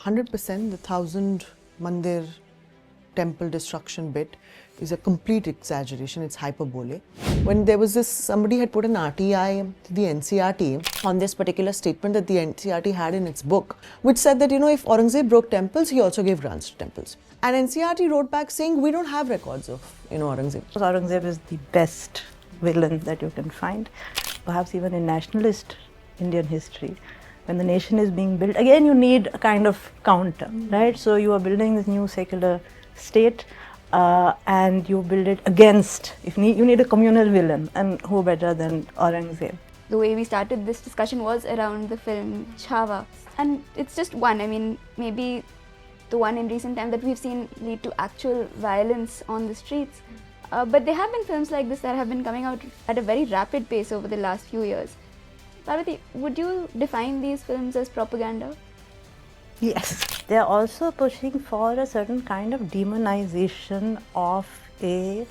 100% the 1000 mandir temple destruction bit is a complete exaggeration, it's hyperbole. When there was this, somebody had put an RTI to the NCRT on this particular statement that the NCRT had in its book, which said that, if Aurangzeb broke temples, he also gave grants to temples. And NCRT wrote back saying, we don't have records of, Aurangzeb. Aurangzeb is the best villain that you can find, perhaps even in nationalist Indian history. When the nation is being built, again you need a kind of counter, right? So you are building this new secular state and you build it against, you need a communal villain, and who better than Aurangzeb? The way we started this discussion was around the film Chhawa, and it's just one, maybe the one in recent time that we've seen lead to actual violence on the streets. But there have been films like this that have been coming out at a very rapid pace over the last few years. Parvati, would you define these films as propaganda? Yes. They are also pushing for a certain kind of demonization of a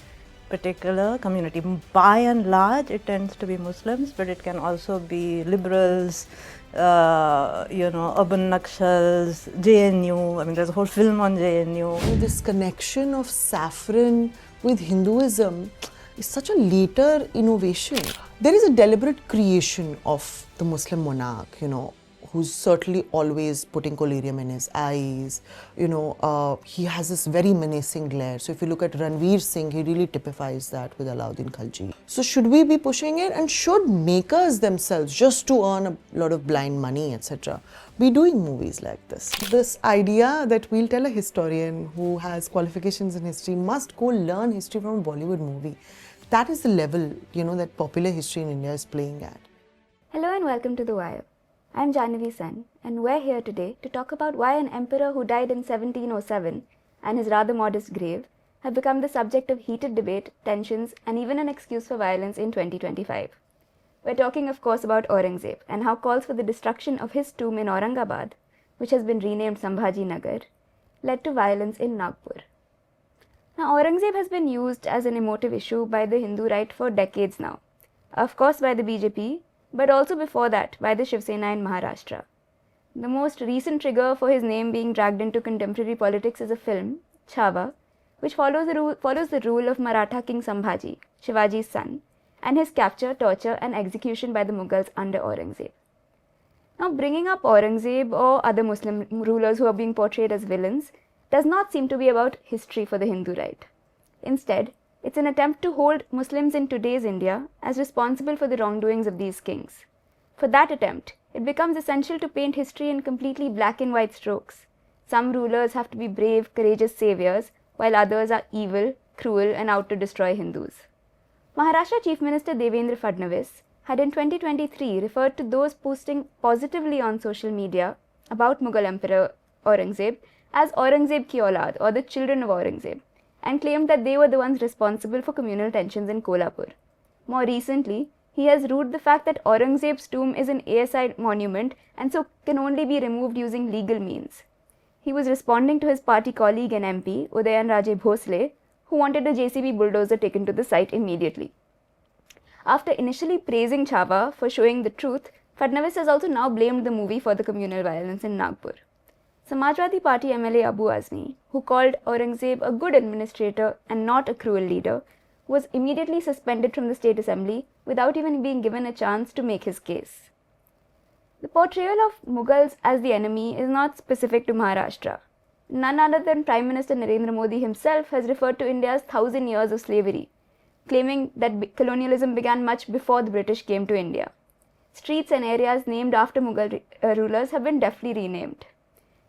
particular community. By and large, it tends to be Muslims, but it can also be liberals, urban Nakshals, JNU. There's a whole film on JNU. This connection of saffron with Hinduism is such a later innovation. There is a deliberate creation of the Muslim monarch, who's certainly always putting collyrium in his eyes. He has this very menacing glare. So if you look at Ranveer Singh, he really typifies that with Alauddin Khalji. So should we be pushing it, and should makers themselves, just to earn a lot of blind money, etc., be doing movies like this? This idea that we'll tell a historian who has qualifications in history must go learn history from a Bollywood movie. That is the level, that popular history in India is playing at. Hello and welcome to The Wire. I'm Jahnavi Sen, and we're here today to talk about why an emperor who died in 1707 and his rather modest grave have become the subject of heated debate, tensions, and even an excuse for violence in 2025. We're talking, of course, about Aurangzeb and how calls for the destruction of his tomb in Aurangabad, which has been renamed Sambhaji Nagar, led to violence in Nagpur. Now, Aurangzeb has been used as an emotive issue by the Hindu right for decades now. Of course, by the BJP, but also before that by the Shiv Sena in Maharashtra. The most recent trigger for his name being dragged into contemporary politics is a film, Chhawa, which follows the rule of Maratha King Sambhaji, Shivaji's son, and his capture, torture, and execution by the Mughals under Aurangzeb. Now, bringing up Aurangzeb or other Muslim rulers who are being portrayed as villains does not seem to be about history for the Hindu right. Instead, it's an attempt to hold Muslims in today's India as responsible for the wrongdoings of these kings. For that attempt, it becomes essential to paint history in completely black and white strokes. Some rulers have to be brave, courageous saviors, while others are evil, cruel, and out to destroy Hindus. Maharashtra Chief Minister Devendra Fadnavis had in 2023 referred to those posting positively on social media about Mughal Emperor Aurangzeb as Aurangzeb ki aulad, or the children of Aurangzeb, and claimed that they were the ones responsible for communal tensions in Kolhapur. More recently, he has ruled the fact that Aurangzeb's tomb is an ASI monument and so can only be removed using legal means. He was responding to his party colleague and MP, Udayanraje Bhosle, who wanted a JCB bulldozer taken to the site immediately. After initially praising Chhawa for showing the truth, Fadnavis has also now blamed the movie for the communal violence in Nagpur. Samajwadi Party MLA Abu Azmi, who called Aurangzeb a good administrator and not a cruel leader, was immediately suspended from the State Assembly without even being given a chance to make his case. The portrayal of Mughals as the enemy is not specific to Maharashtra. None other than Prime Minister Narendra Modi himself has referred to India's 1,000 years of slavery, claiming that colonialism began much before the British came to India. Streets and areas named after Mughal rulers have been deftly renamed.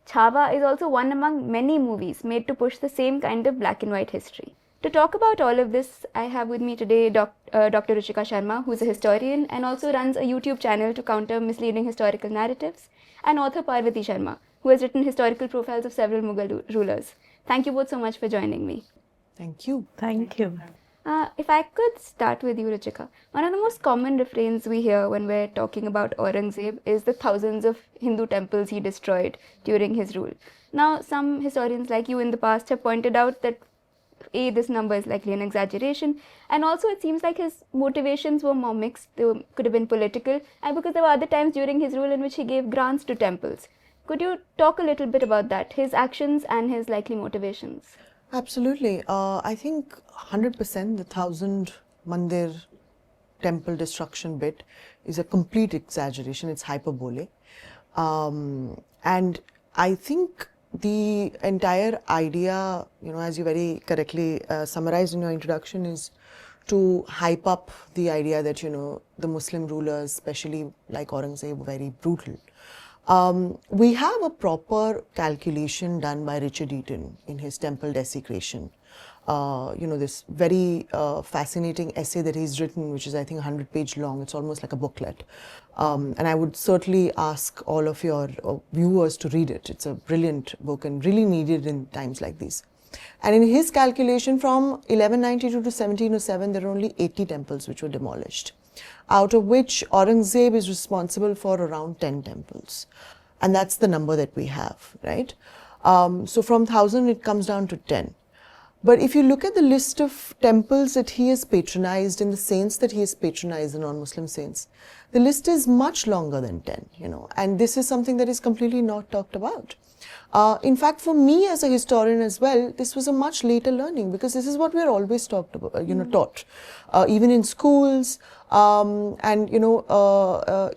Chhawa is also one among many movies made to push the same kind of black and white history. To talk about all of this, I have with me today Dr. Ruchika Sharma, who is a historian and also runs a YouTube channel to counter misleading historical narratives, and author Parvati Sharma, who has written historical profiles of several Mughal rulers. Thank you both so much for joining me. Thank you. Thank you. If I could start with you, Ruchika. One of the most common refrains we hear when we're talking about Aurangzeb is the thousands of Hindu temples he destroyed during his rule. Now, some historians like you in the past have pointed out that this number is likely an exaggeration, and also it seems like his motivations were more mixed. They could have been political, and because there were other times during his rule in which he gave grants to temples. Could you talk a little bit about that, his actions and his likely motivations? Absolutely. I think 100% the 1000 mandir temple destruction bit is a complete exaggeration. It's hyperbole. And I think the entire idea, as you very correctly summarized in your introduction, is to hype up the idea that, the Muslim rulers, especially like Aurangzeb, were very brutal. We have a proper calculation done by Richard Eaton in his Temple Desecration. This very fascinating essay that he's written, which is I think 100-page long. It's almost like a booklet. And I would certainly ask all of your viewers to read it. It's a brilliant book and really needed in times like these. And in his calculation, from 1192 to 1707, there are only 80 temples which were demolished, out of which Aurangzeb is responsible for around 10 temples. And that's the number that we have, right? So from 1000, it comes down to 10. But if you look at the list of temples that he has patronized and the saints that he has patronized, the non-Muslim saints, the list is much longer than 10, and this is something that is completely not talked about. In fact, for me as a historian as well, this was a much later learning, because this is what we're always talked about, taught, even in schools, and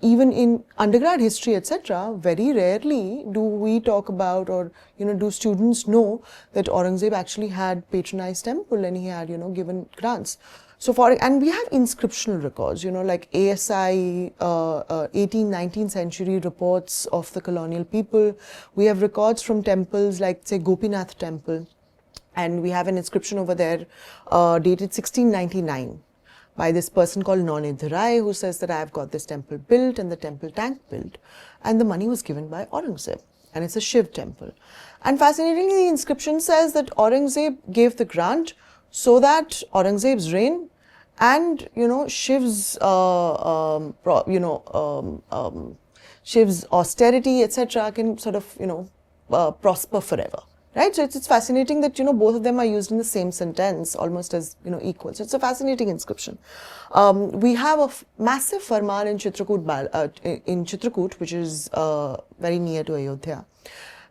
even in undergrad history, etc. Very rarely do we talk about, or do students know that Aurangzeb actually had patronized temple and he had given grants. So and we have inscriptional records, like ASI 18th, 19th century reports of the colonial people. We have records from temples like, say, Gopinath temple, and we have an inscription over there dated 1699 by this person called Nonid Rai, who says that I've got this temple built and the temple tank built, and the money was given by Aurangzeb, and it's a Shiv temple. And fascinatingly, the inscription says that Aurangzeb gave the grant so that Aurangzeb's reign and Shiv's Shiv's austerity, etc., can sort of prosper forever, right? So it's fascinating that both of them are used in the same sentence, almost as equal. So it's a fascinating inscription. We have a massive farman in Chitrakoot, which is very near to Ayodhya,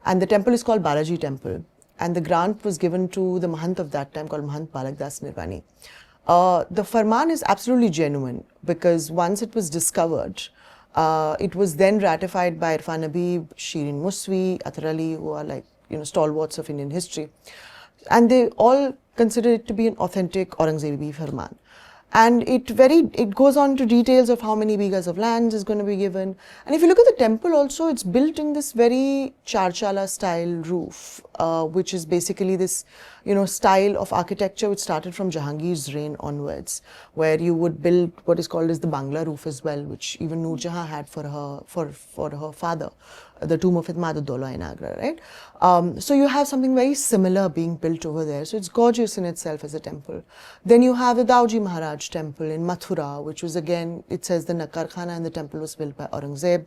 and the temple is called Balaji Temple. And the grant was given to the Mahant of that time, called Mahant Balakdas Nirvani. The farman is absolutely genuine, because once it was discovered, it was then ratified by Irfan Habib, Shirin Muswi, Athar Ali, who are like stalwarts of Indian history, and they all consider it to be an authentic Aurangzebi farman. And it goes on to details of how many bighas of land is going to be given. And if you look at the temple also, it's built in this very Charchala style roof, which is basically this, style of architecture which started from Jahangir's reign onwards, where you would build what is called as the Bangla roof as well, which even Noor Jahan had for her father, the tomb of Idmad-ud-Dawla in Agra, right? So you have something very similar being built over there. So it's gorgeous in itself as a temple. Then you have the Dauji Maharaj temple in Mathura, which was again, it says the Nakar Khana, and the temple was built by Aurangzeb.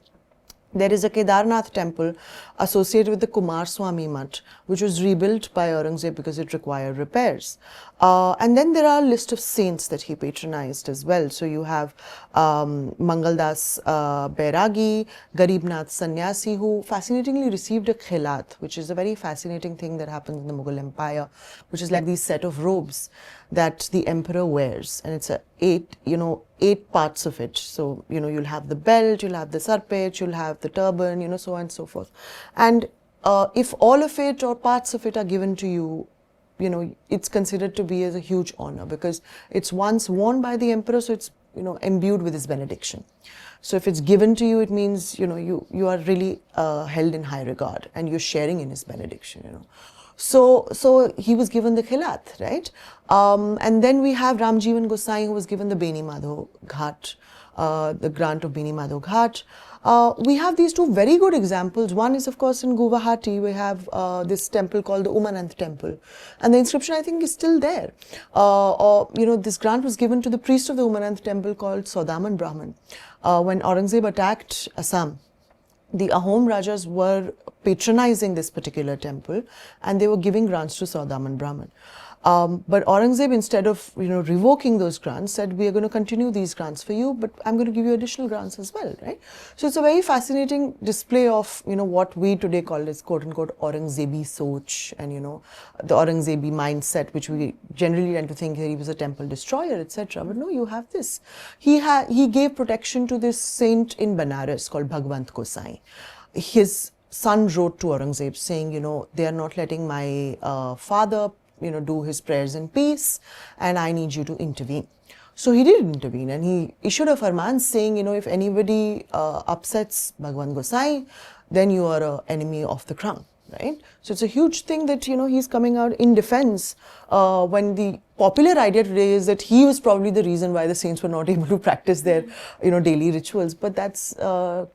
There is a Kedarnath temple associated with the Kumar Swami Mutt, which was rebuilt by Aurangzeb because it required repairs. And then there are a list of saints that he patronized as well. So you have Mangaldas Bairagi, Garibnath Sannyasi, who fascinatingly received a khilat, which is a very fascinating thing that happens in the Mughal Empire, which is like these set of robes that the emperor wears, and it's eight parts of it. So you'll have the belt, you'll have the sarpech, you'll have the turban, so on and so forth. And if all of it or parts of it are given to you, it's considered to be as a huge honor, because it's once worn by the emperor, so it's imbued with his benediction. So if it's given to you, it means you are really held in high regard, and you're sharing in his benediction. So he was given the khilat, right? And then we have Ramjivan Gosai, who was given the Beni Madho Ghat, the grant of Beni Madho Ghat. We have these two very good examples. One is, of course, in Guwahati. We have this temple called the Umanand Temple, and the inscription, I think, is still there. This grant was given to the priest of the Umanand Temple called Saudaman Brahman. When Aurangzeb attacked Assam, the Ahom Rajas were patronizing this particular temple, and they were giving grants to Saudaman Brahman. But Aurangzeb, instead of revoking those grants, said we are going to continue these grants for you, but I'm going to give you additional grants as well, right? So it's a very fascinating display of what we today call as quote unquote Aurangzebi soch, and the Aurangzebi mindset, which we generally tend to think that he was a temple destroyer, etc. But no, you have this. He gave protection to this saint in Banaras called Bhagwant Gosai. His son wrote to Aurangzeb saying, they are not letting my father, do his prayers in peace, and I need you to intervene. So he did intervene, and he issued a farman saying, if anybody upsets Bhagwan Gosai, then you are an enemy of the crown. Right? So it's a huge thing that he's coming out in defense when the popular idea today is that he was probably the reason why the saints were not able to practice their daily rituals, but that's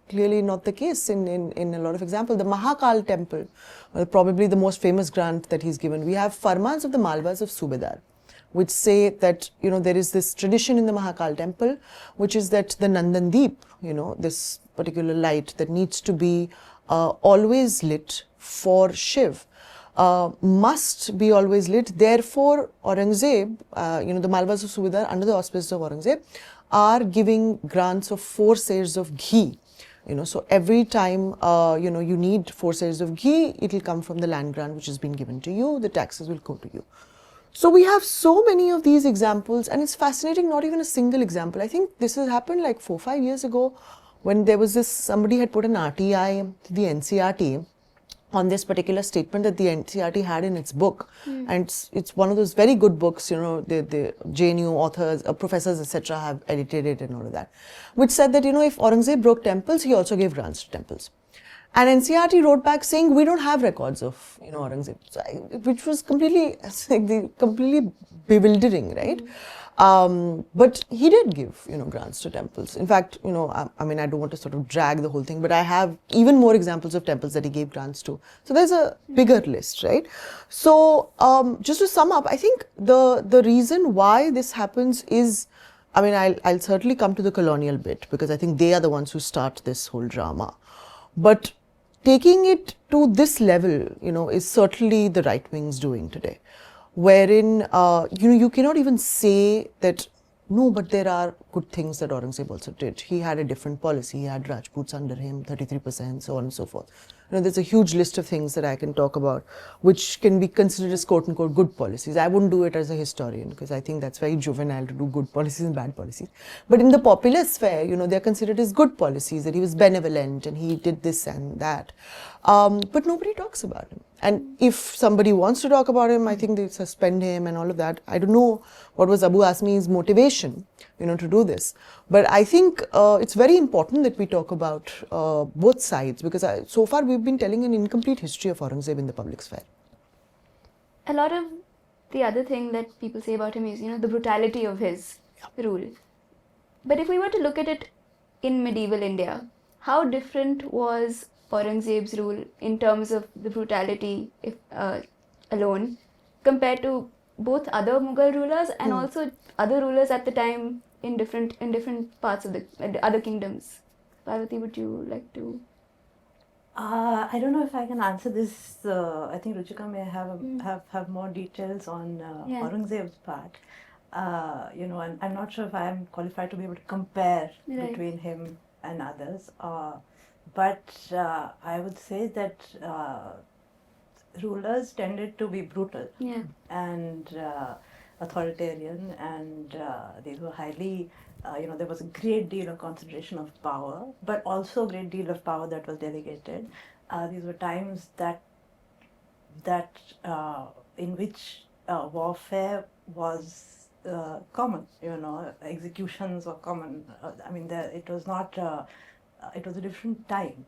clearly not the case in a lot of examples. The Mahakal temple, probably the most famous grant that he's given. We have farmans of the Malwas of Subedar, which say that there is this tradition in the Mahakal temple, which is that the Nandandeep, this particular light that needs to be always lit for Shiv, must be always lit. Therefore, Aurangzeb, the Malwas of Subedar, under the auspices of Aurangzeb, are giving grants of 4 sairs of ghee. So every time you need 4 sairs of ghee, it will come from the land grant which has been given to you. The taxes will go to you. So we have so many of these examples, and it's fascinating. Not even a single example. I think this has happened like 4-5 years ago, when there was this, somebody had put an RTI to the NCRT on this particular statement that the NCRT had in its book. And it's one of those very good books, the JNU authors, professors, etc. have edited it and all of that, which said that, if Aurangzeb broke temples, he also gave grants to temples. And NCRT wrote back saying, we don't have records of, Aurangzeb, which was completely bewildering, right? But he did give, grants to temples. In fact, I don't want to sort of drag the whole thing, but I have even more examples of temples that he gave grants to. So there's a bigger list, right? So just to sum up, I think the reason why this happens is, I'll certainly come to the colonial bit, because I think they are the ones who start this whole drama. But taking it to this level, is certainly the right wing's doing today, wherein, you cannot even say that, no, but there are good things that Aurangzeb also did. He had a different policy. He had Rajputs under him, 33%, so on and so forth. There's a huge list of things that I can talk about, which can be considered as quote unquote good policies. I wouldn't do it as a historian, because I think that's very juvenile to do good policies and bad policies. But in the popular sphere, they're considered as good policies, that he was benevolent and he did this and that. But nobody talks about him. And if somebody wants to talk about him, I think they suspend him and all of that. I don't know what was Abu Asmi's motivation, to do this. But I think it's very important that we talk about both sides, because so far we've been telling an incomplete history of Aurangzeb in the public sphere. A lot of the other thing that people say about him is, the brutality of his rule. But if we were to look at it in medieval India, how different was Aurangzeb's rule in terms of the brutality alone compared to both other Mughal rulers and also other rulers at the time in different parts of the other kingdoms? Parvati, would you like to? I don't know if I can answer this. I think Ruchika may have more details on Aurangzeb's part. And I'm not sure if I am qualified to be able to compare between him and others. But I would say that rulers tended to be brutal and authoritarian, and these were highly, there was a great deal of concentration of power, but also a great deal of power that was delegated. These were times that in which warfare was common, executions were common. It was not, it was a different time.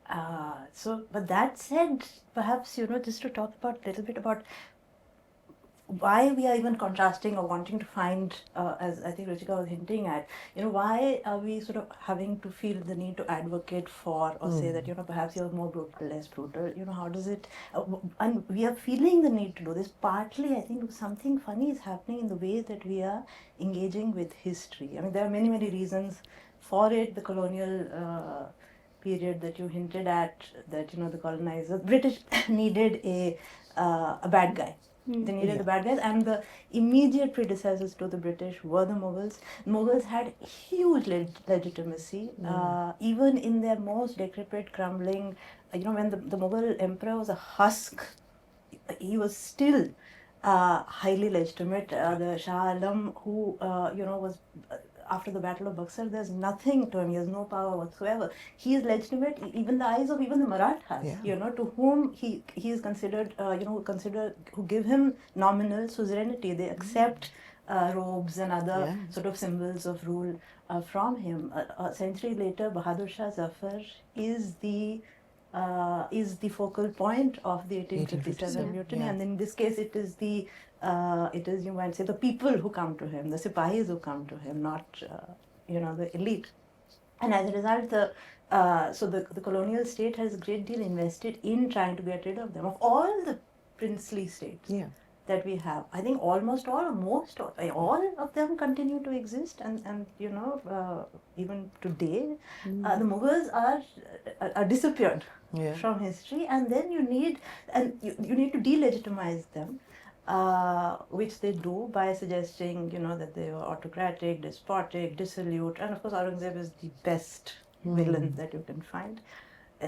But that said, perhaps, just to talk about a little bit about why we are even contrasting or wanting to find, as I think Ruchika was hinting at, why are we sort of having to feel the need to advocate for or say that, perhaps you're more brutal, less brutal, how does it, and we are feeling the need to do this. Partly, I think something funny is happening in the way that we are engaging with history. There are many, many reasons for it. The colonial period that you hinted at, that, the colonizers, British needed a bad guy. They needed the bad guys, and the immediate predecessors to the British were the Mughals. Mughals had huge legitimacy, even in their most decrepit, crumbling. When the Mughal emperor was a husk, he was still highly legitimate. The Shah Alam, who was after the Battle of Buxar, there's nothing to him. He has no power whatsoever. He is legitimate, even the eyes of even the Marathas. To whom he is considered, who give him nominal suzerainty. They accept robes and other sort of symbols of rule from him. A century later, Bahadur Shah Zafar is the focal point of the 1857 mutiny, and in this case, it is you might say the people who come to him, the Sipahis who come to him, not the elite. And as a result, the colonial state has a great deal invested in trying to get rid of them. Of all the princely states that we have, I think almost all, or most all of them continue to exist, and even today, the Mughals are disappeared from history, and then you need to delegitimize them. Which they do by suggesting, that they were autocratic, despotic, dissolute, and of course Aurangzeb is the best villain that you can find.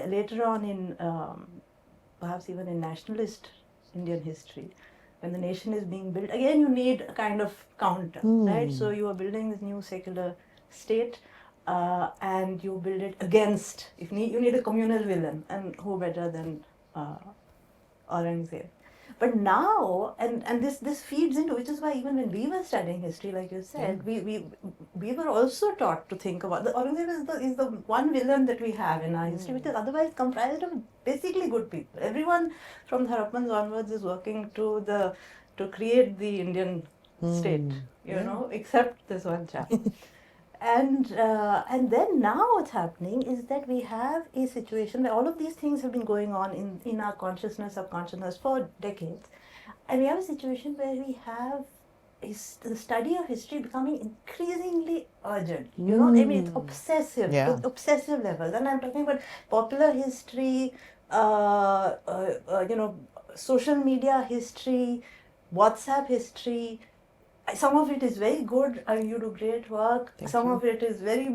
Later on in, perhaps even in nationalist Indian history, when the nation is being built, again you need a kind of counter, right? So you are building this new secular state, and you build it against, you need a communal villain, and who better than Aurangzeb? But now, and this feeds into, which is why even when we were studying history, like you said, we were also taught to think about the Aurangzeb is the one villain that we have in our history, which is otherwise comprised of basically good people. Everyone from the Harappans onwards is working to create the Indian state, except this one chap. And then now what's happening is that we have a situation where all of these things have been going on in our consciousness, subconsciousness for decades. And we have a situation where we have the study of history becoming increasingly urgent. I mean, it's obsessive, obsessive levels. And I'm talking about popular history, social media history, WhatsApp history. Some of it is very good, you do great work. Some of it is very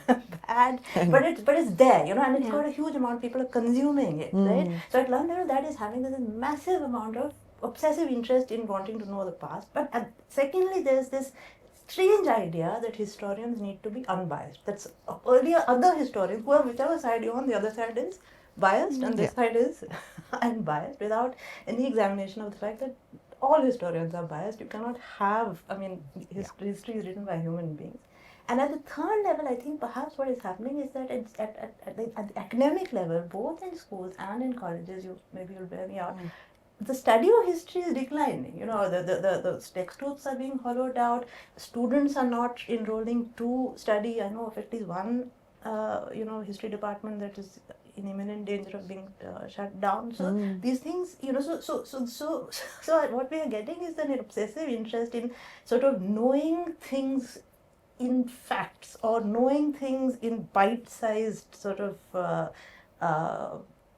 bad, but it's there, and it's got a huge amount. People are consuming it, right? So at one level, that is having this massive amount of obsessive interest in wanting to know the past. But secondly, there's this strange idea that historians need to be unbiased. That's earlier other historians, whichever side you're on, the other side is biased, and this side is unbiased, without any examination of the fact that all historians are biased. You cannot have, history is written by human beings. And at the third level, I think perhaps what is happening is that at the academic level, both in schools and in colleges, maybe you'll bear me out, the study of history is declining. The textbooks are being hollowed out. Students are not enrolling to study. I know of at least one, history department that is in imminent danger of being shut down. So these things, so what we are getting is an obsessive interest in sort of knowing things in facts, or knowing things in bite-sized sort of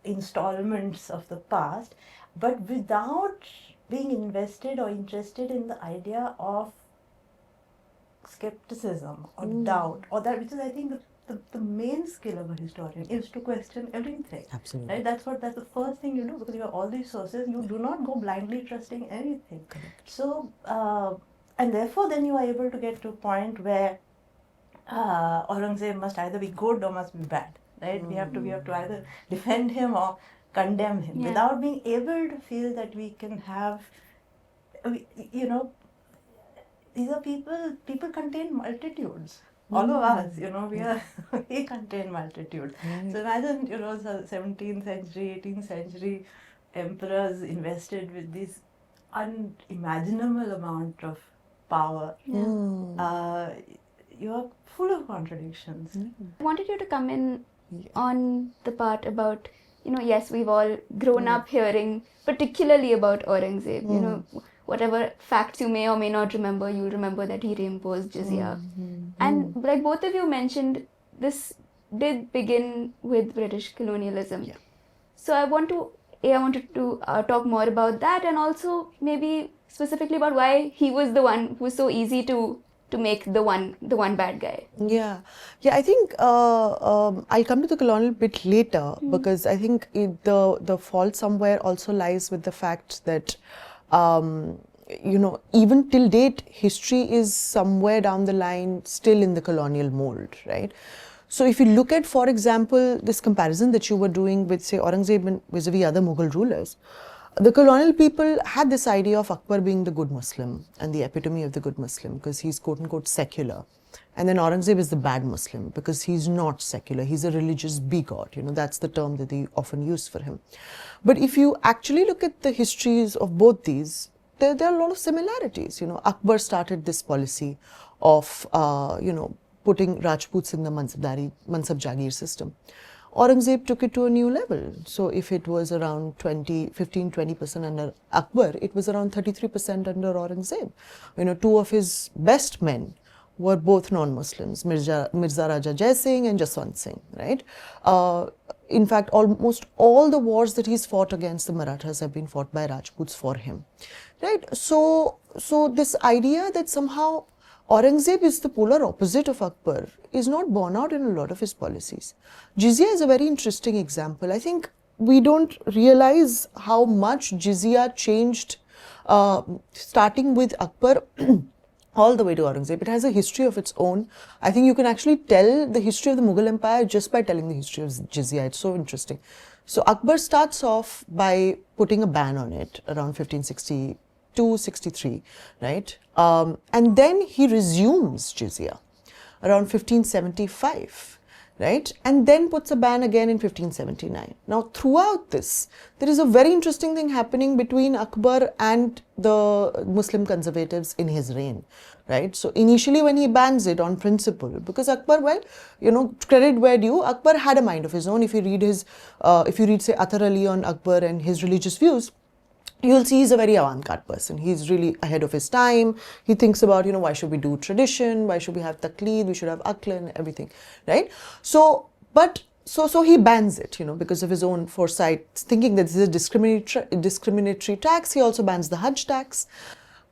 installments of the past, but without being invested or interested in the idea of skepticism or doubt, or that, which is, I think, the main skill of a historian is to question everything. Absolutely. Right? That's the first thing you do, because you have all these sources. You do not go blindly trusting anything. Correct. So, and therefore, then you are able to get to a point where Aurangzeb must either be good or must be bad. Right? We have to either defend him or condemn him, without being able to feel that we can have, these are people contain multitudes. All of us, we contain multitude. So imagine, 17th century, 18th century emperors invested with this unimaginable amount of power. You are full of contradictions. I wanted you to come in on the part about, yes, we've all grown up hearing particularly about Aurangzeb, whatever facts you may or may not remember, you'll remember that he reimposed Jizya. And like both of you mentioned, this did begin with British colonialism. So I want to I wanted to talk more about that, and also maybe specifically about why he was the one who was so easy to make the one bad guy. Yeah, yeah. I think I'll come to the colonial bit later because I think the fault somewhere also lies with the fact that even till date, history is somewhere down the line still in the colonial mold, right? So if you look at, for example, this comparison that you were doing with, say, Aurangzeb and vis-a-vis other Mughal rulers, the colonial people had this idea of Akbar being the good Muslim and the epitome of the good Muslim because he's quote-unquote secular. And then Aurangzeb is the bad Muslim because he's not secular. He's a religious bigot. That's the term that they often use for him. But if you actually look at the histories of both these, there are a lot of similarities. Akbar started this policy of, putting Rajputs in the Mansab Jagir system. Aurangzeb took it to a new level. So if it was around 15-20% under Akbar, it was around 33% under Aurangzeb. Two of his best men were both non-Muslims, Mirza Raja Jai Singh and Jaswant Singh, right? In fact, almost all the wars that he's fought against the Marathas have been fought by Rajputs for him, right? So this idea that somehow Aurangzeb is the polar opposite of Akbar is not borne out in a lot of his policies. Jizya is a very interesting example. I think we don't realize how much Jizya changed starting with Akbar all the way to Aurangzeb. It has a history of its own. I think you can actually tell the history of the Mughal Empire just by telling the history of Jizya. It's so interesting. So Akbar starts off by putting a ban on it around 1562-63, right? And then he resumes Jizya around 1575, right? And then puts a ban again in 1579. Now, throughout this, there is a very interesting thing happening between Akbar and the Muslim conservatives in his reign, right? So, initially when he bans it on principle, because Akbar, credit where due, Akbar had a mind of his own. If you read say, Athar Ali on Akbar and his religious views, you'll see he's a very avant-garde person. He's really ahead of his time. He thinks about, why should we do tradition? Why should we have taqleed? We should have aql and everything, right? So he bans it, because of his own foresight, thinking that this is a discriminatory tax. He also bans the Hajj tax.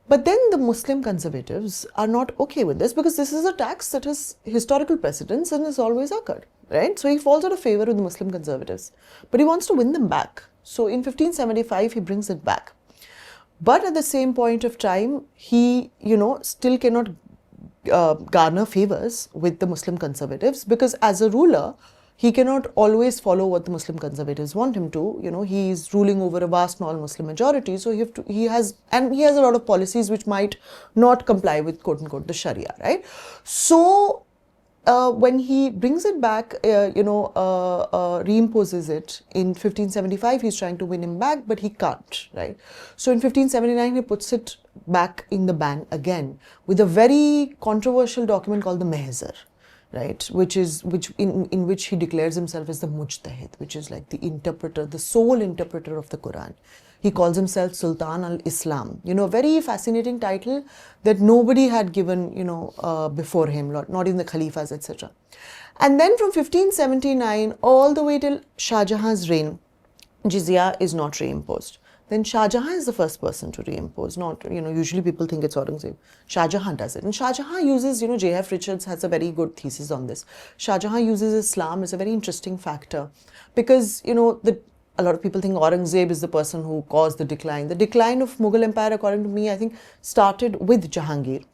But then the Muslim conservatives are not okay with this because this is a tax that has historical precedence and has always occurred, right? So he falls out of favor with the Muslim conservatives. But he wants to win them back. So in 1575, he brings it back. But at the same point of time, he, still cannot garner favors with the Muslim conservatives because as a ruler, he cannot always follow what the Muslim conservatives want him to. He is ruling over a vast non-Muslim majority. So he has a lot of policies which might not comply with quote unquote the Sharia, right? So when he brings it back, reimposes it in 1575, he's trying to win him back, but he can't, right? So in 1579, he puts it back in the ban again with a very controversial document called the Mehzar, right? In which he declares himself as the Mujtahid, which is like the interpreter, the sole interpreter of the Quran. He calls himself Sultan al-Islam, a very fascinating title that nobody had given, before him, not even the Khalifas, etc. And then from 1579 all the way till Shah Jahan's reign, Jizya is not reimposed. Then Shah Jahan is the first person to reimpose, not, usually people think it's Aurangzeb. Shah Jahan does it. And Shah Jahan uses, J.F. Richards has a very good thesis on this. Shah Jahan uses Islam as a very interesting factor because, a lot of people think Aurangzeb is the person who caused the decline. The decline of Mughal Empire, according to me, I think started with Jahangir.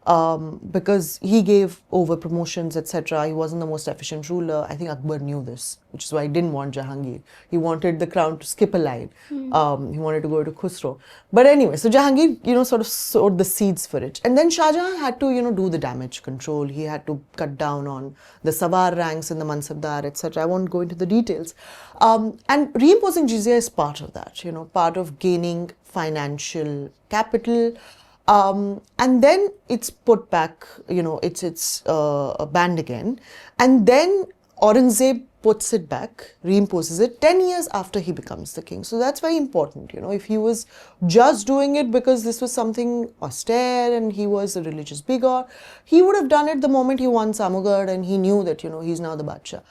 Because he gave over promotions, etc. He wasn't the most efficient ruler. I think Akbar knew this, which is why he didn't want Jahangir. He wanted the crown to skip a line. He wanted to go to Khusro. But anyway, so Jahangir, sort of sowed the seeds for it. And then Shah Jahan had to, do the damage control. He had to cut down on the Sawar ranks and the Mansabdar, etc. I won't go into the details. And reimposing Jizya is part of that, part of gaining financial capital. And then it's put back, it's banned again. And then Aurangzeb puts it back, reimposes it 10 years after he becomes the king. So that's very important. If he was just doing it because this was something austere and he was a religious bigot, he would have done it the moment he won Samugad and he knew that, he's now the Badshah.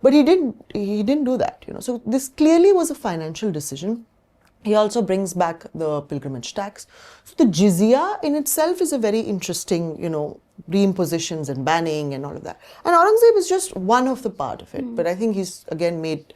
But he didn't do that, So this clearly was a financial decision. He also brings back the pilgrimage tax. So the jizya in itself is a very interesting, reimpositions and banning and all of that. And Aurangzeb is just one of the part of it. But I think he's again made.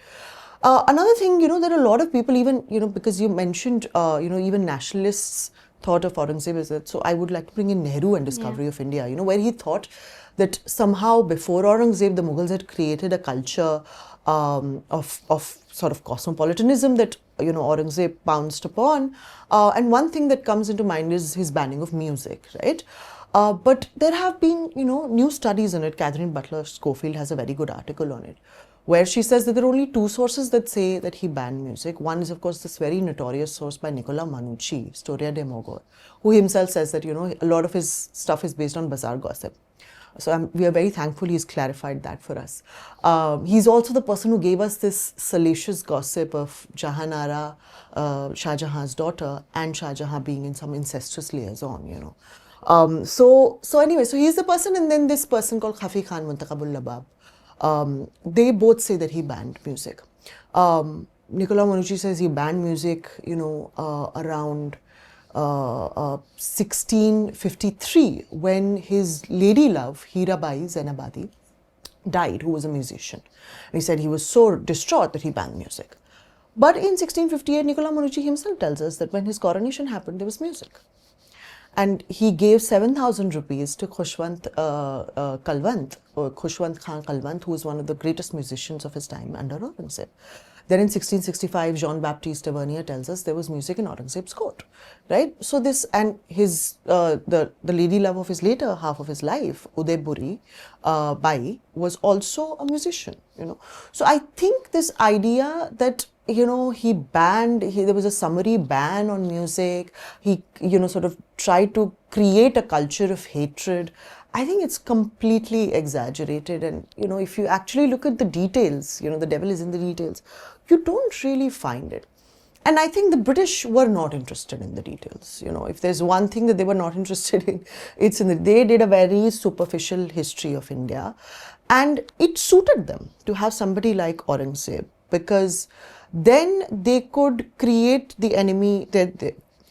Another thing, there are a lot of people, even, because you mentioned, even nationalists thought of Aurangzeb as that. So I would like to bring in Nehru and Discovery of India, where he thought that somehow before Aurangzeb, the Mughals had created a culture of sort of cosmopolitanism that, Aurangzeb pounced upon. And one thing that comes into mind is his banning of music, right? But there have been, new studies on it. Catherine Butler Schofield has a very good article on it, where she says that there are only two sources that say that he banned music. One is, of course, this very notorious source by Nicola Manucci, Storia de Mogor, who himself says that, a lot of his stuff is based on bazaar gossip. So we are very thankful he's clarified that for us. He's also the person who gave us this salacious gossip of Jahanara, Shah Jahan's daughter, and Shah Jahan being in some incestuous liaison, So anyway, so he's the person, and then this person called Khafi Khan Muntakabul Labab. They both say that he banned music. Nicola Manucci says he banned music, around 1653, when his lady love, Hirabai Zainabadi, died, who was a musician. And he said he was so distraught that he banned music. But in 1658, Nicola Manucci himself tells us that when his coronation happened, there was music. And he gave 7,000 rupees to Khushwant Kalwant, or Khushwant Khan Kalwant, who was one of the greatest musicians of his time under Aurangzeb. Then in 1665, Jean-Baptiste Tavernier tells us there was music in Aurangzeb's court, right? So this, and his, the lady love of his later half of his life, Udayburi Bai, was also a musician, So I think this idea that, he banned, there was a summary ban on music, he, sort of tried to create a culture of hatred. I think it's completely exaggerated, and if you actually look at the details, the devil is in the details, you don't really find it. And I think the British were not interested in the details. If there's one thing that they were not interested in, it's they did a very superficial history of India, and it suited them to have somebody like Aurangzeb, because then they could create the enemy.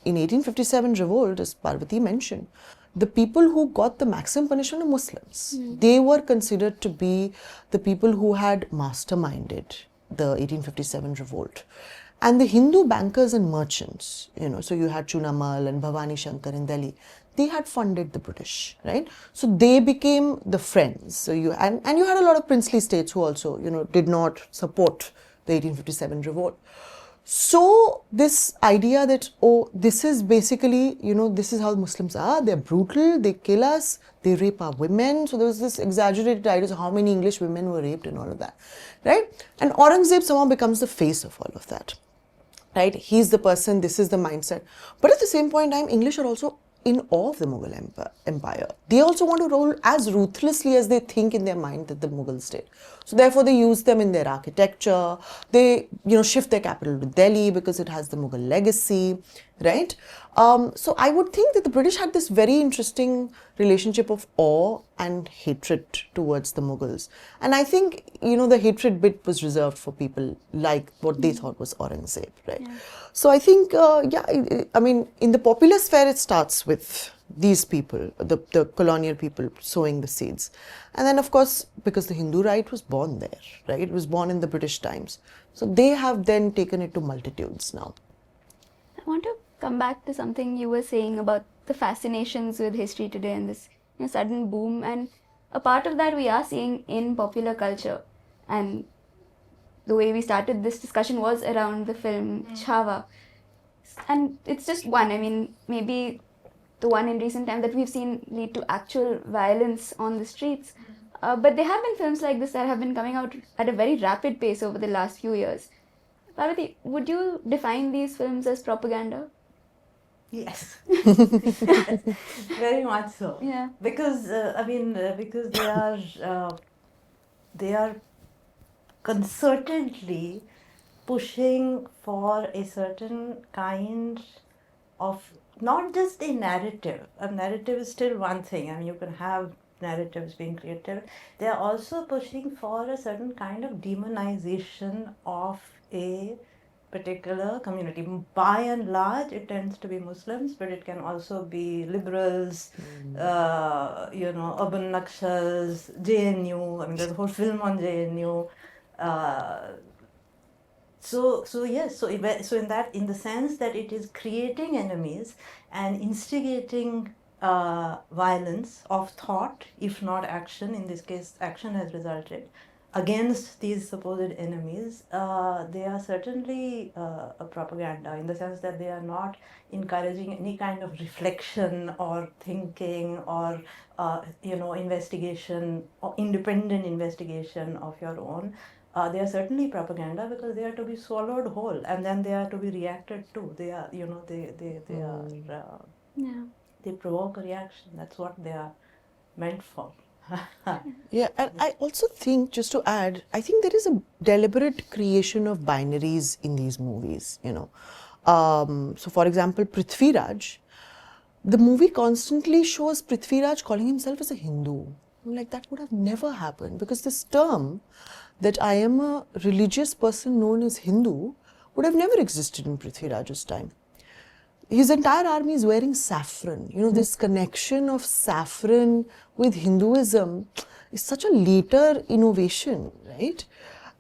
In 1857 revolt, as Parvati mentioned, the people who got the maximum punishment are Muslims. They were considered to be the people who had masterminded the 1857 revolt. And the Hindu bankers and merchants, so you had Chunamal and Bhavani Shankar in Delhi, they had funded the British, right? So they became the friends. So you and you had a lot of princely states who also, did not support the 1857 revolt. So this idea that, this is basically, this is how Muslims are, they're brutal, they kill us, they rape our women. So there was this exaggerated idea of how many English women were raped and all of that, right? And Aurangzeb somehow becomes the face of all of that, right? He's the person, this is the mindset. But at the same point in time, English are also in awe of the Mughal empire. They also want to rule as ruthlessly as they think in their mind that the Mughals did. So therefore they use them in their architecture. They, shift their capital to Delhi because it has the Mughal legacy, right? So I would think that the British had this very interesting relationship of awe and hatred towards the Mughals. And I think, the hatred bit was reserved for people like what they thought was Aurangzeb, right? Yeah. So I think, I mean, in the popular sphere, it starts with these people, the colonial people sowing the seeds. And then, of course, because the Hindu right was born there, right? It was born in the British times. So they have then taken it to multitudes now. I want to come back to something you were saying about the fascinations with history today and this sudden boom. And a part of that we are seeing in popular culture. And the way we started this discussion was around the film Chhawa. And it's just one, I mean, maybe the one in recent time that we've seen lead to actual violence on the streets. But there have been films like this that have been coming out at a very rapid pace over the last few years. Parvati, would you define these films as propaganda? Yes, very much so. Yeah. Because because they are concertedly pushing for a certain kind of, not just a narrative. A narrative is still one thing. I mean, you can have narratives being created, they are also pushing for a certain kind of demonization of a particular community. By and large, it tends to be Muslims, but it can also be liberals, urban nakshas, JNU. I mean, there's a whole film on JNU. So yes, so in the sense that it is creating enemies and instigating violence of thought, if not action. In this case, action has resulted against these supposed enemies. They are certainly a propaganda, in the sense that they are not encouraging any kind of reflection or thinking or investigation or independent investigation of your own. They are certainly propaganda, because they are to be swallowed whole, and then they are to be reacted to. They are, they are, they provoke a reaction. That's what they are meant for. Yeah, and I also think, just to add, I think there is a deliberate creation of binaries in these movies, So for example, Prithviraj, the movie constantly shows Prithviraj calling himself as a Hindu. I'm like, that would have never happened, because this term that I am a religious person known as Hindu would have never existed in Prithviraj's time. His entire army is wearing saffron. This connection of saffron with Hinduism is such a later innovation, right?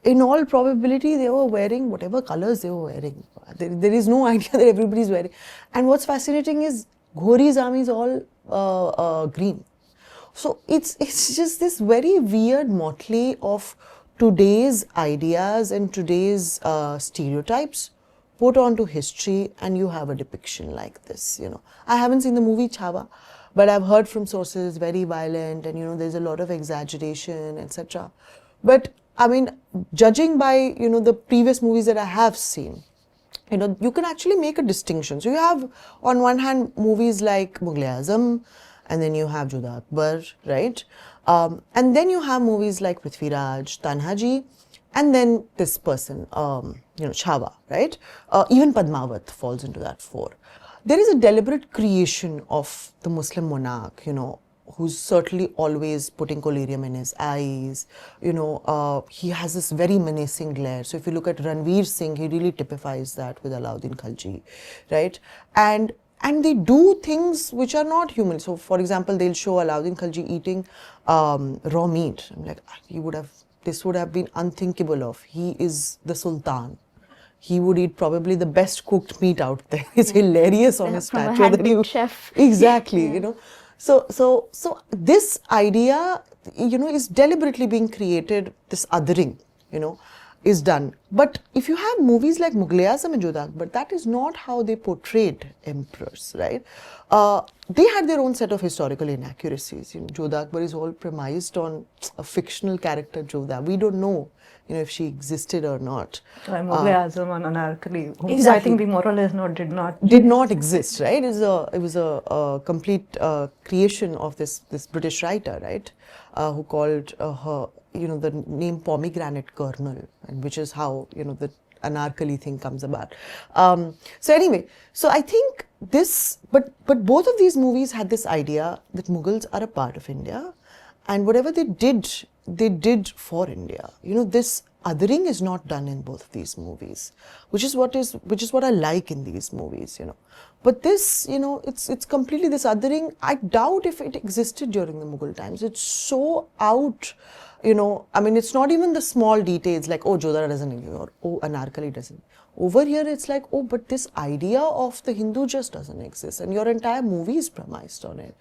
In all probability, they were wearing whatever colors they were wearing. There is no idea that everybody's wearing. And what's fascinating is Ghori's army is all green. So it's just this very weird motley of today's ideas and today's stereotypes put onto history, and you have a depiction like this. I haven't seen the movie Chhawa, but I've heard from sources very violent, and there's a lot of exaggeration, etc. But I mean, judging by the previous movies that I have seen, you can actually make a distinction. So you have, on one hand, movies like Mughal, and then you have Jodha Akbar, right? And then you have movies like Prithviraj, Tanhaji, and then this person, Chhawa, right? Even Padmavat falls into that four. There is a deliberate creation of the Muslim monarch, who's certainly always putting collyrium in his eyes. He has this very menacing glare. So if you look at Ranveer Singh, he really typifies that with Alauddin Khalji, right? And they do things which are not human. So for example, they'll show Alauddin Khalji eating raw meat. I'm like, this would have been unthinkable of. He is the Sultan. He would eat probably the best cooked meat out there. It's hilarious on his statue that he chef. Exactly, So this idea, is deliberately being created. This othering, is done. But if you have movies like Mughal and Jodha Akbar, that is not how they portrayed emperors, right? They had their own set of historical inaccuracies. Jodha Akbar is all premised on a fictional character, Jodha. We don't know, if she existed or not. Mughal and Anarkali, whom exactly. I think we more or less know did not exist, right? It was a complete creation of this British writer, right? Who called her, the name pomegranate kernel, and which is how, the Anarkali thing comes about. So anyway, so I think this, but both of these movies had this idea that Mughals are a part of India, and whatever they did for India. This othering is not done in both of these movies, which is what I like in these movies, But this, it's completely this othering. I doubt if it existed during the Mughal times. It's so out, I mean, it's not even the small details like, oh, Jodha doesn't exist, or oh, Anarkali doesn't. Over here, it's like, oh, but this idea of the Hindu just doesn't exist, and your entire movie is premised on it.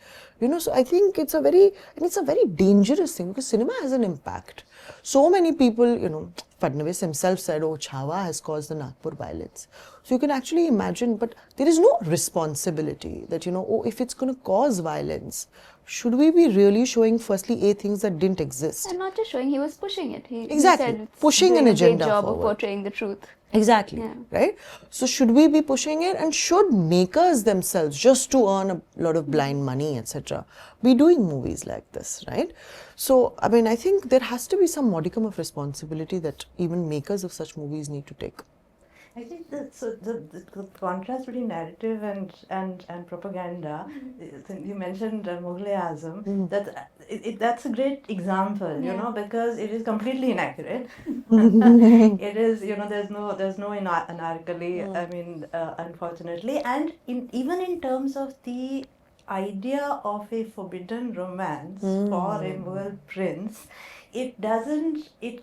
So I think it's a very dangerous thing, because cinema has an impact. So many people, Fadnavis himself said, oh, Chhawa has caused the Nagpur violence. So you can actually imagine, but there is no responsibility that, oh, if it's going to cause violence, should we be really showing firstly things that didn't exist? And not just showing, he was pushing it. He said pushing an agenda a great job forward. of portraying the truth. Exactly, right? So should we be pushing it, and should makers themselves, just to earn a lot of blind money, etc., be doing movies like this, right? So, I mean, I think there has to be some modicum of responsibility that even makers of such movies need to take. I think the contrast between narrative and propaganda, you mentioned Mughal-e-Azam, that's a great example, you know, because it is completely inaccurate. It is, you know, there's no anarchally, I mean, unfortunately, and even in terms of the idea of a forbidden romance for a Mughal prince, it doesn't in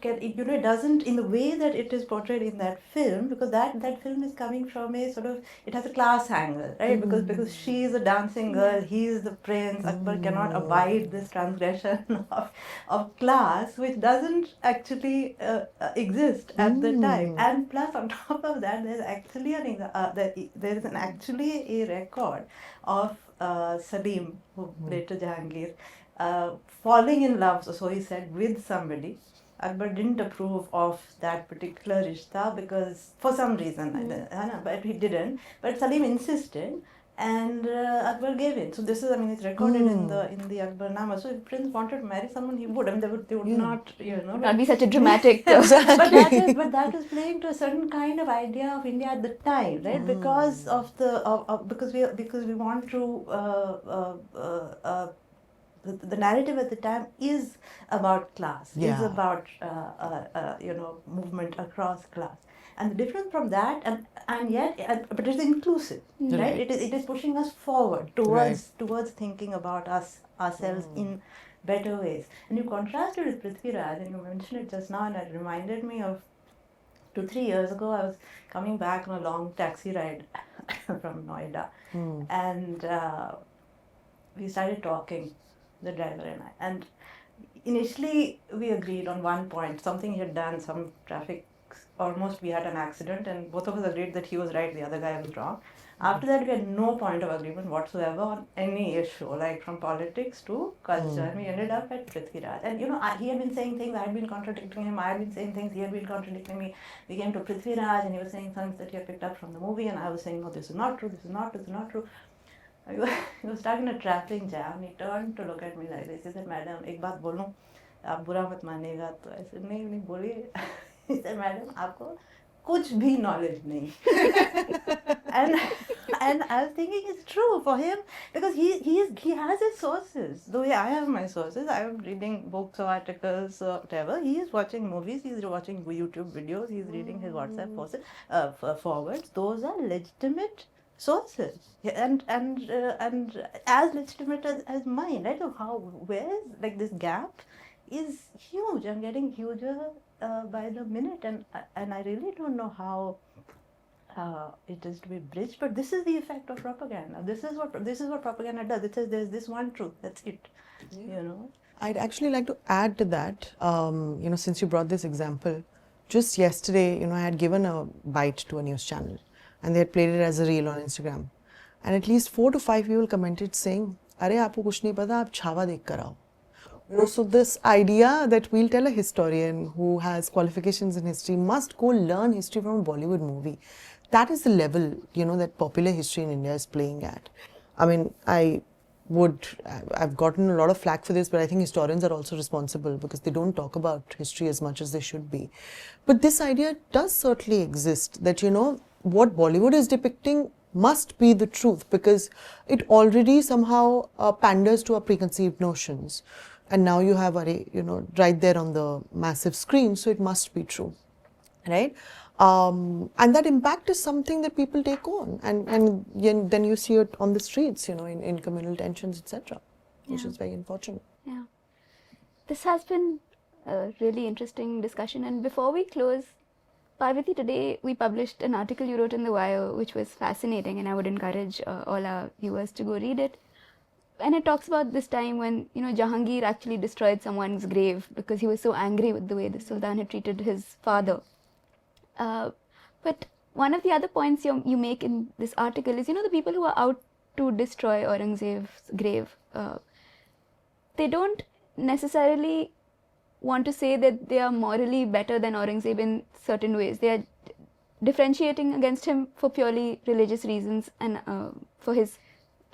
the way that it is portrayed in that film, because that film is coming from a sort of, it has a class angle, right? Because she is a dancing girl, he is the prince. Akbar cannot abide this transgression of class, which doesn't actually exist at the time. And plus, on top of that, there's actually actually a record of Salim, who later Jahangir, falling in love, so he said, with somebody. Akbar didn't approve of that particular rishta because, for some reason, I know, but he didn't. But Salim insisted, and Akbar gave in. So this is, I mean, it's recorded in the Akbarnama. So if Prince wanted to marry someone, he would. I mean, they would not, you know. Not be such a dramatic. but that is playing to a certain kind of idea of India at the time, right? Because of because we want to. The narrative at the time is about class, is about you know, movement across class, and the difference from that, but it's inclusive, right? It is pushing us forward towards thinking about ourselves in better ways. And you contrasted with Prithviraj, and you mentioned it just now, and it reminded me of 2-3 years ago. I was coming back on a long taxi ride from Noida, and we started talking, the driver and I. And initially, we agreed on one point. Something he had done, some traffic, almost we had an accident, and both of us agreed that he was right, the other guy was wrong. After that, we had no point of agreement whatsoever on any issue, like from politics to culture. And we ended up at Prithviraj. And, you know, he had been saying things, I had been contradicting him, I had been saying things, he had been contradicting me. We came to Prithviraj, and he was saying things that he had picked up from the movie, and I was saying, no, this is not true, this is not true, this is not true. He was stuck in a traffic jam. He turned to look at me like this. He said, "Madam, एक बात बोलूं, आप बुरा मत मानेगा." तो I said, नहीं बोलिए. He said, "Madam, आपको कुछ भी knowledge नहीं." and I was thinking it's true for him, because he has his sources. The way I have my sources, I am reading books or articles or whatever. He is watching movies. He is watching YouTube videos. He is reading his WhatsApp forwards. Those are legitimate sources, and as legitimate as mine, right? So where is, like, this gap is huge and getting huger by the minute, and I really don't know how it is to be bridged. But this is the effect of propaganda. This is what propaganda does. It says there's this one truth. That's it. You know. I'd actually like to add to that. You know, since you brought this example, just yesterday, you know, I had given a bite to a news channel, and they had played it as a reel on Instagram, and at least 4 to 5 people commented saying, "अरे आपको कुछ नहीं पता, आप छावा देख कर आओ." You know, so this idea that we'll tell a historian who has qualifications in history must go learn history from a Bollywood movie. That is the level, you know, that popular history in India is playing at. I mean, I've gotten a lot of flack for this, but I think historians are also responsible because they don't talk about history as much as they should be. But this idea does certainly exist, that, you know, what Bollywood is depicting must be the truth, because it already somehow panders to our preconceived notions. And now you have, you know, right there on the massive screen, so it must be true, right? And that impact is something that people take on, and then you see it on the streets, you know, in communal tensions, etc., which is very unfortunate. Yeah. This has been a really interesting discussion, and before we close, Parvati, today we published an article you wrote in The Wire, which was fascinating, and I would encourage all our viewers to go read it. And it talks about this time when, you know, Jahangir actually destroyed someone's grave because he was so angry with the way the Sultan had treated his father. But one of the other points you make in this article is, you know, the people who are out to destroy Aurangzeb's grave, they don't necessarily want to say that they are morally better than Aurangzeb in certain ways. They are differentiating against him for purely religious reasons and for his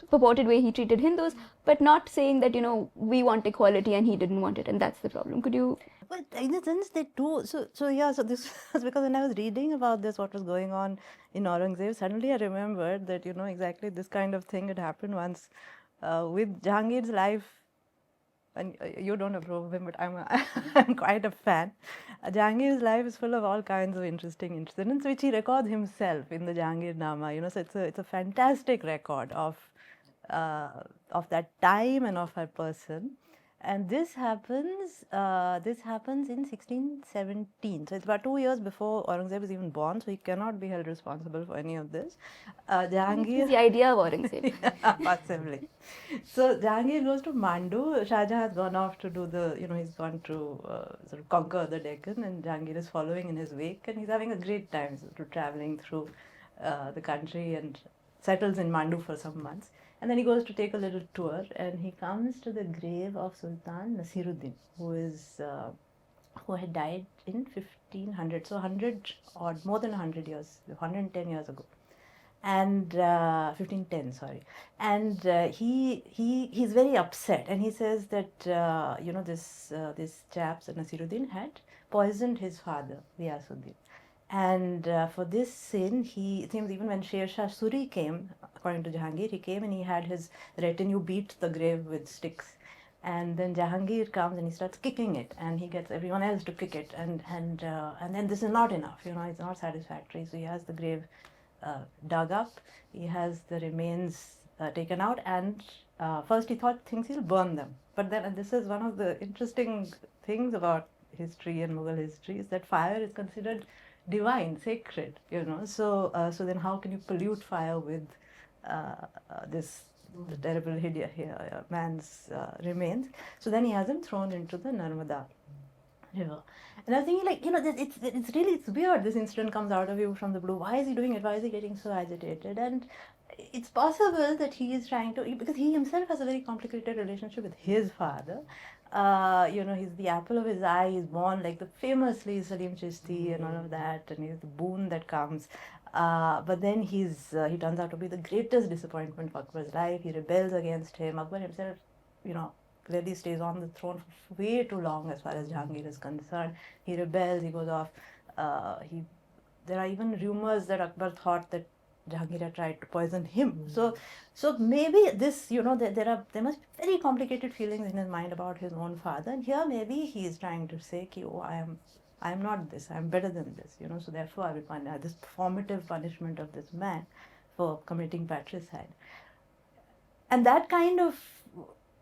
purported way he treated Hindus, but not saying that, we want equality and he didn't want it, and that's the problem. Could you? But in a sense, they do. So yeah. So this was because when I was reading about this, what was going on in Aurangzeb, suddenly I remembered that exactly this kind of thing had happened once with Jahangir's life. And you don't approve of him, but I'm quite a fan. Jahangir's life is full of all kinds of interesting incidents, which he records himself in the Jahangir Nama. So it's a fantastic record of that time and of her person. And this happens in 1617. So it's about 2 years before Aurangzeb is even born. So he cannot be held responsible for any of this. Jahangir, the idea of Aurangzeb. Yeah, possibly. So Jahangir goes to Mandu. Shah Jahan has gone off to do he's gone to sort of conquer the Deccan, and Jahangir is following in his wake, and he's having a great time traveling through the country, and settles in Mandu for some months. And then he goes to take a little tour, and he comes to the grave of Sultan Nasiruddin, who had died in 1500, so 100 or more than 100 years, 110 years ago, and 1510, sorry. And he's very upset, and he says that this chap Nasiruddin had poisoned his father Ghiyasuddin. And for this sin, it seems even when Sher Shah Suri came, according to Jahangir, he came and he had his retinue beat the grave with sticks. And then Jahangir comes and he starts kicking it, and he gets everyone else to kick it. And then this is not enough, it's not satisfactory. So he has the grave dug up, he has the remains taken out, and first he thinks he'll burn them. But then, and this is one of the interesting things about history and Mughal history, is that fire is considered divine, sacred, So then how can you pollute fire with this terrible man's remains? So then he has him thrown into the Narmada river. And I was thinking, it's weird. This incident comes out of you from the blue. Why is he doing it? Why is he getting so agitated? And it's possible that he is trying to, because he himself has a very complicated relationship with his father. He's the apple of his eye. He's born like the famously Salim Chishti and all of that, and he's the boon that comes. But then he turns out to be the greatest disappointment of Akbar's life. He rebels against him. Akbar himself, clearly stays on the throne for way too long as far as Jahangir is concerned. He rebels. He goes off. There are even rumors that Akbar thought that Jahangir had tried to poison him. So maybe this, there must be very complicated feelings in his mind about his own father. And here maybe he is trying to say, I am not this. I am better than this. So therefore I will punish this performative punishment of this man for committing patricide. And that kind of,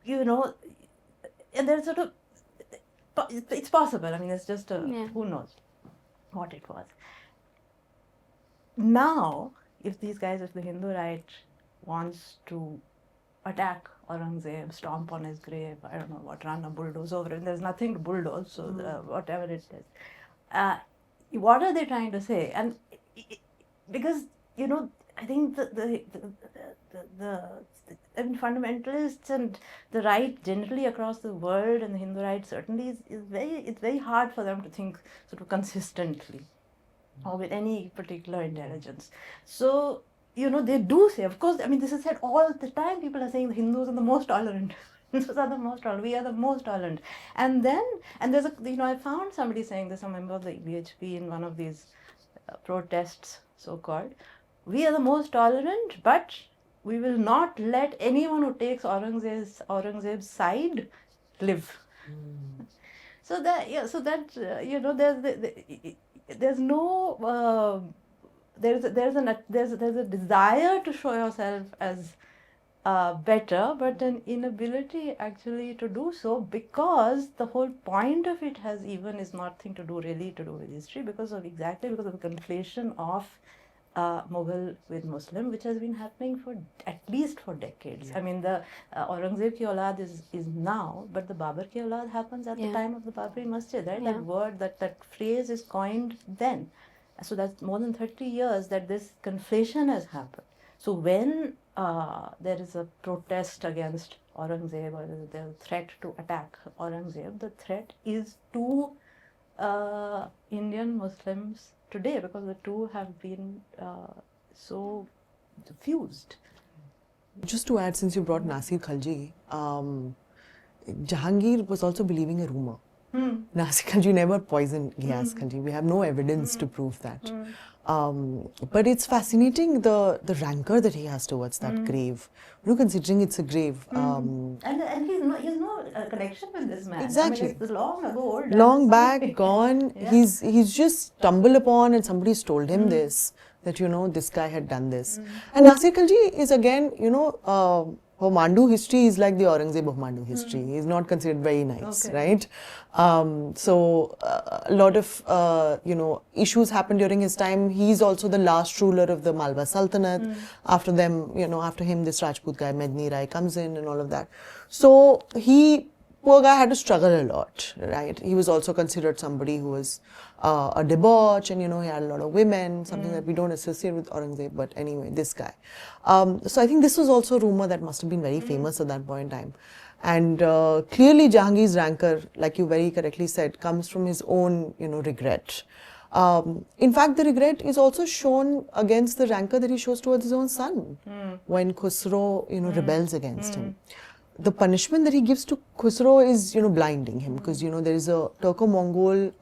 and there's sort of, it's possible. I mean, it's just who knows what it was. Now, if the Hindu right wants to attack Aurangzeb, stomp on his grave, I don't know what, run a bulldoze over it, there's nothing to bulldoze, so whatever it is. What are they trying to say? And because, I think fundamentalists and the right generally across the world, and the Hindu right certainly, it's very hard for them to think sort of consistently or with any particular intelligence. So, they do say, of course, I mean, this is said all the time. People are saying the Hindus are the most tolerant. Hindus are the most tolerant. We are the most tolerant. And there's I found somebody saying this, a member of the BHP in one of these protests, so-called. We are the most tolerant, but we will not let anyone who takes Aurangzeb's side live. So that, there's a desire to show yourself as better, but an inability actually to do so, because the whole point of it is nothing to do with history, because of the conflation of Mughal with Muslim, which has been happening at least for decades. Yeah. I mean, the Aurangzeb ki aulad is now, but the Babur ki aulad happens at the time of the Babri Masjid, right? Yeah. That word, that phrase is coined then. So that's more than 30 years that this conflation has happened. So when there is a protest against Aurangzeb, or there's a threat to attack Aurangzeb, the threat is to Indian Muslims today, because the two have been so fused. Just to add, since you brought Nasir Khalji, Jahangir was also believing a rumor. Nasir Khalji never poisoned Ghiyas Khalji. We have no evidence to prove that. But it's fascinating the rancor that he has towards that grave. You know, considering it's a grave. And he's no connection with this man. Exactly. I mean, it's long ago, old. Long back, gone. Yeah. He's just stumbled upon, and somebody's told him this, that, you know, this guy had done this. And Nasir Khalji is again, you know, for Mandu history is like the Aurangzeb of Mandu history. He's not considered very nice, right? So a lot of you know, issues happened during his time. He's also the last ruler of the Malwa Sultanate. After them, you know, after him, this Rajput guy Medni Rai comes in and all of that. So poor guy had to struggle a lot, right? He was also considered somebody who was a debauch, and, you know, he had a lot of women, something that we don't associate with Aurangzeb, but anyway, this guy. So I think this was also a rumor that must have been very famous at that point in time. And clearly Jahangir's rancor, like you very correctly said, comes from his own, you know, regret. In fact, the regret is also shown against the rancor that he shows towards his own son when Khusro, you know, rebels against him. The punishment that he gives to Khusro is, you know, blinding him, because, you know, there is a Turco-Mongol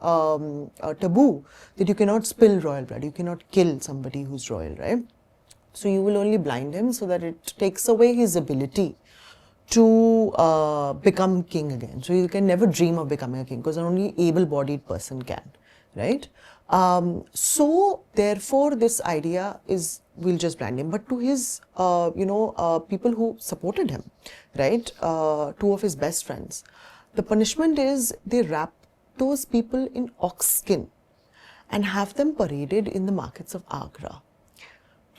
taboo that you cannot spill royal blood, you cannot kill somebody who's royal, right? So you will only blind him so that it takes away his ability to become king again. So you can never dream of becoming a king, because only able-bodied person can, right? So therefore this idea is, we'll just blind him. But to his, you know, people who supported him, right, two of his best friends, the punishment is they wrap those people in ox skin and have them paraded in the markets of Agra.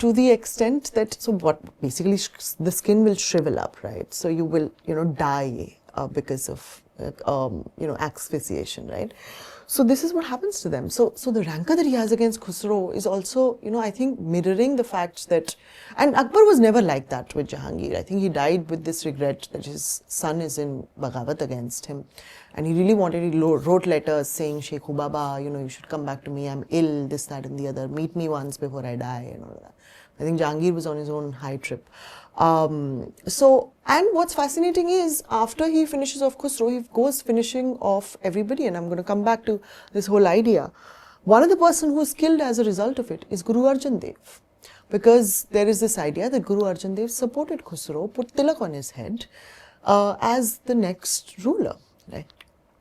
To the extent that, so what, basically the skin will shrivel up, right? So you will, you know, die because of, you know, asphyxiation, right? So this is what happens to them. So the rancor that he has against Khusro is also, you know, I think mirroring the fact that, and Akbar was never like that with Jahangir. I think he died with this regret that his son is in Bagawat against him. And he really wanted, he wrote letters saying, Sheikh Baba, you know, you should come back to me, I'm ill, this, that and the other, meet me once before I die, and all that. I think Jahangir was on his own high trip. So, and what's fascinating is, after he finishes off Khusro, he goes finishing off everybody, and I'm going to come back to this whole idea. One of the person who is killed as a result of it is Guru Arjan Dev, because there is this idea that Guru Arjan Dev supported Khusro, put tilak on his head as the next ruler, right?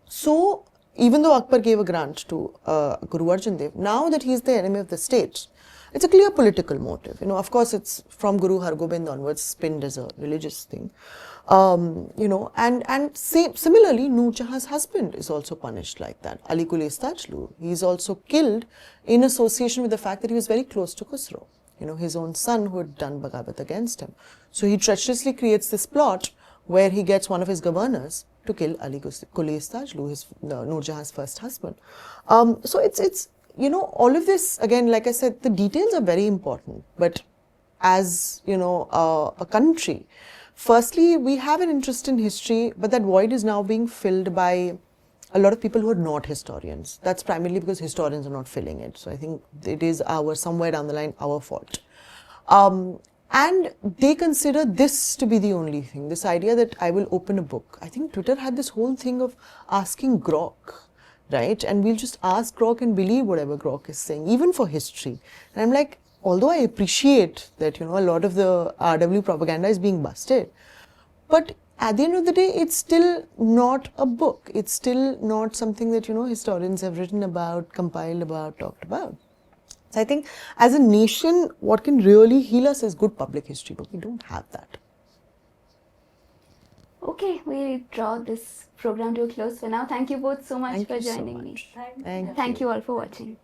So, even though Akbar gave a grant to Guru Arjan Dev, now that he is the enemy of the state, it's a clear political motive. You know, of course, it's from Guru Hargobind onwards, spinned as a religious thing. You know, and similarly, Noor Jahan's husband is also punished like that. Ali Quli Istajlu, he is also killed in association with the fact that he was very close to Khusro, you know, his own son who had done Bagawat against him. So he treacherously creates this plot where he gets one of his governors to kill Ali Quli Istajlu, Noor Jahan's first husband. So it's you know, all of this, again, like I said, the details are very important. But as, you know, a country, firstly, we have an interest in history, but that void is now being filled by a lot of people who are not historians. That's primarily because historians are not filling it. So I think it is somewhere down the line, our fault. And they consider this to be the only thing, this idea that I will open a book. I think Twitter had this whole thing of asking Grok, right? And we'll just ask Grok and believe whatever Grok is saying, even for history. And I'm like, although I appreciate that, you know, a lot of the RW propaganda is being busted, but at the end of the day, it's still not a book. It's still not something that, you know, historians have written about, compiled about, talked about. So I think as a nation, what can really heal us is good public history, but we don't have that. Okay, we draw this program to a close for now. Thank you both so much for joining me. Thank you. Thank you all for watching.